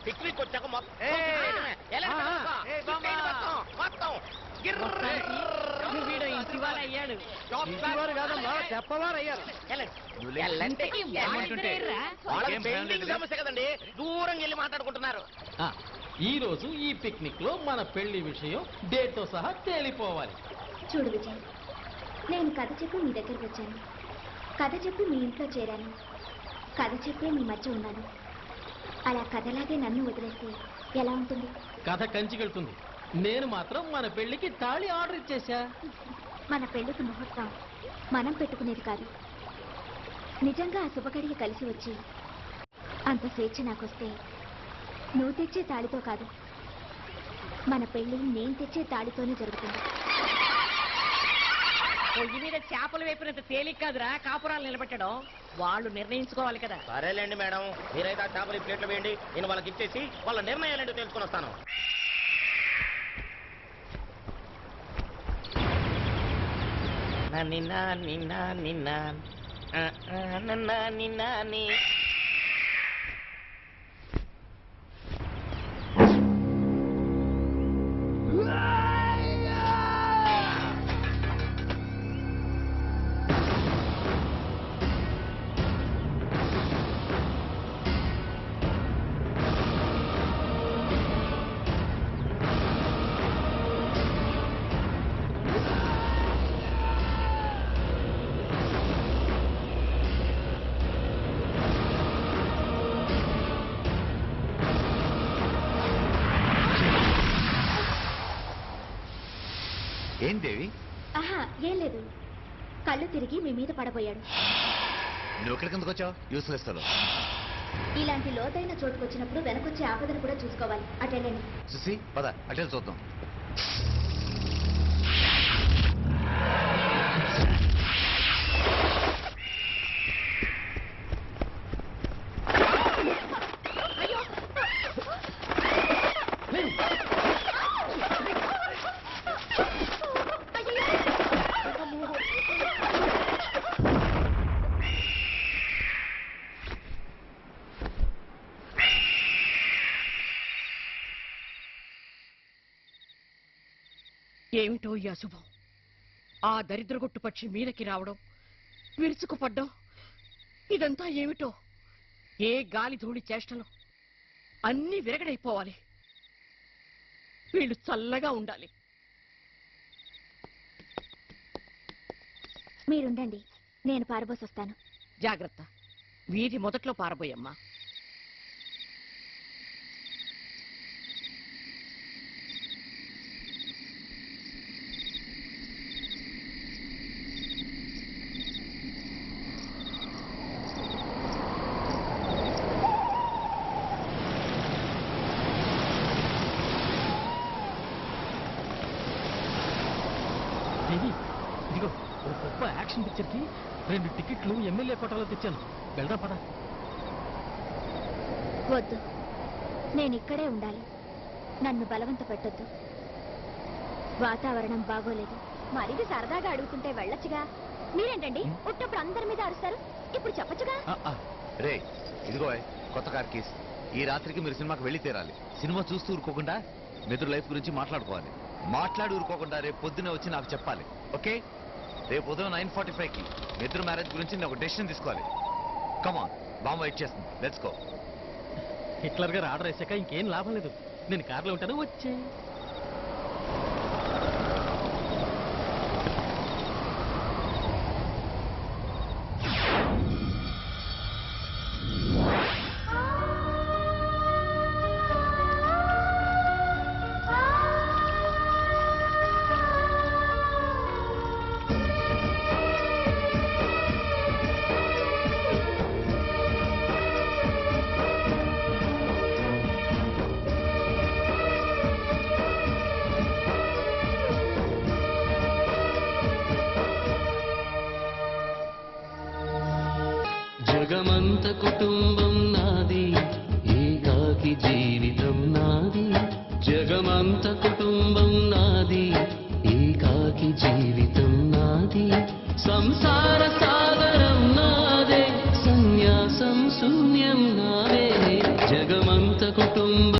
Picnic వచ్చాక సమస్య కదండి, దూరం వెళ్ళి మాట్లాడుకుంటున్నారు. ఈ రోజు ఈ పిక్నిక్ లో మన పెళ్లి విషయం డేట్ తో సహా తేలిపోవాలి. చూడు విజయ్, నేను కథ చెప్పి మీ దగ్గరికి వచ్చాను, కథ చెప్పి మీ ఇంట్లో చేరాను, కథ చెప్పి మీ మధ్య ఉన్నాను. అలా కథలాగే నన్ను వదిలేస్తే ఎలా ఉంటుంది? కథ కంచికెళ్తుంది. నేను మాత్రం మన పెళ్లికి తాళి ఆర్డర్ ఇచ్చేసా. మన పెళ్లికి ముహూర్తం మనం పెట్టుకునేది కాదు. నిజంగా ఆ శుభగడియ కలిసి వచ్చి అంత స్వేచ్ఛ నాకొస్తే నువ్వు తెచ్చే తాళితో కాదు, మన పెళ్లి నేను తెచ్చే తాళితోనే జరుగుతుంది. పొయ్యి మీద చేపలు వేపినంత తేలిక కాదురా కాపురాలు నిలబెట్టడం. వాళ్ళు నిర్ణయించుకోవాలి కదా. సరేలేండి మేడం, మీరైతే ఆ చేపలు ప్లేట్లు వేయండి, నేను వాళ్ళకి ఇచ్చేసి వాళ్ళ నిర్ణయాలేంటో తెలుసుకొని వస్తాను. ఏం దేవి? ఆహా, ఏం లేదు. కళ్ళు తిరిగి మీ మీద పడబోయాడు. నువ్వు ఎక్కడికి ఎందుకు వచ్చావు? Useless fellow. ఇలాంటి లోతైన చోటుకు వచ్చినప్పుడు వెనకొచ్చే ఆపదను కూడా చూసుకోవాలి. అటెండండి. చూసి పద, అటే చూద్దాం. ఏమిటో ఈ అశుభం. ఆ దరిద్రగొట్టు పక్షి మీదకి రావడం, విరుచుకుపడ్డం, ఇదంతా ఏమిటో. ఏ గాలి ధూళి చేష్టలు అన్నీ విరగడైపోవాలి. వీళ్ళు చల్లగా ఉండాలి. మీరుండండి, నేను పారబోసొస్తాను. జాగ్రత్త, వీధి మొదట్లో పారబోయమ్మా. ఇదిగో ఒక గొప్ప యాక్షన్ పిక్చర్కి 2 టికెట్లు ఎమ్మెల్యే కోటాలో తెచ్చాను. వెళ్దాం పదా. వద్దు, నేను ఇక్కడే ఉండాలి. నన్ను బలవంత పెట్టొద్దు. వాతావరణం బాగోలేదు. మరిది సరదాగా అడుగుతుంటే వెళ్ళొచ్చుగా. మీరేంటండి ఉట్టప్పుడు అందరి మీద అరుస్తారు? ఇప్పుడు చెప్పొచ్చుగా. రే ఇదిగో కొత్త కార్ కేసు. ఈ రాత్రికి మీరు సినిమాకి వెళ్ళి తీరాలి. సినిమా చూస్తూ ఊరుకోకుండా మిత్రుల లైఫ్ గురించి మాట్లాడుకోవాలి. మాట్లాడి ఊరుకోకుండా రేపు పొద్దునే వచ్చి నాకు చెప్పాలి. ఓకే? రేపు ఉదయం 9:45కి మిత్రు మ్యారేజ్ గురించి నేను ఒక డెసిషన్ తీసుకోవాలి. కమాన్, బాంబు వెయిట్ చేస్తుంది. Let's go. హిట్లర్ గారు ఆర్డర్ వేసాక ఇంకేం లాభం లేదు. నేను కార్లో ఉంటాను, వచ్చే. జగమంత కుటుంబం నాది, ఏకాకి జీవితం నాది. జగమంత కుటుంబం నాది, ఏకాకి జీవితం నాది. సంసార సాగరం నాదే, సన్యాస కోసం శూన్యం నావే జగమంత కుటుంబం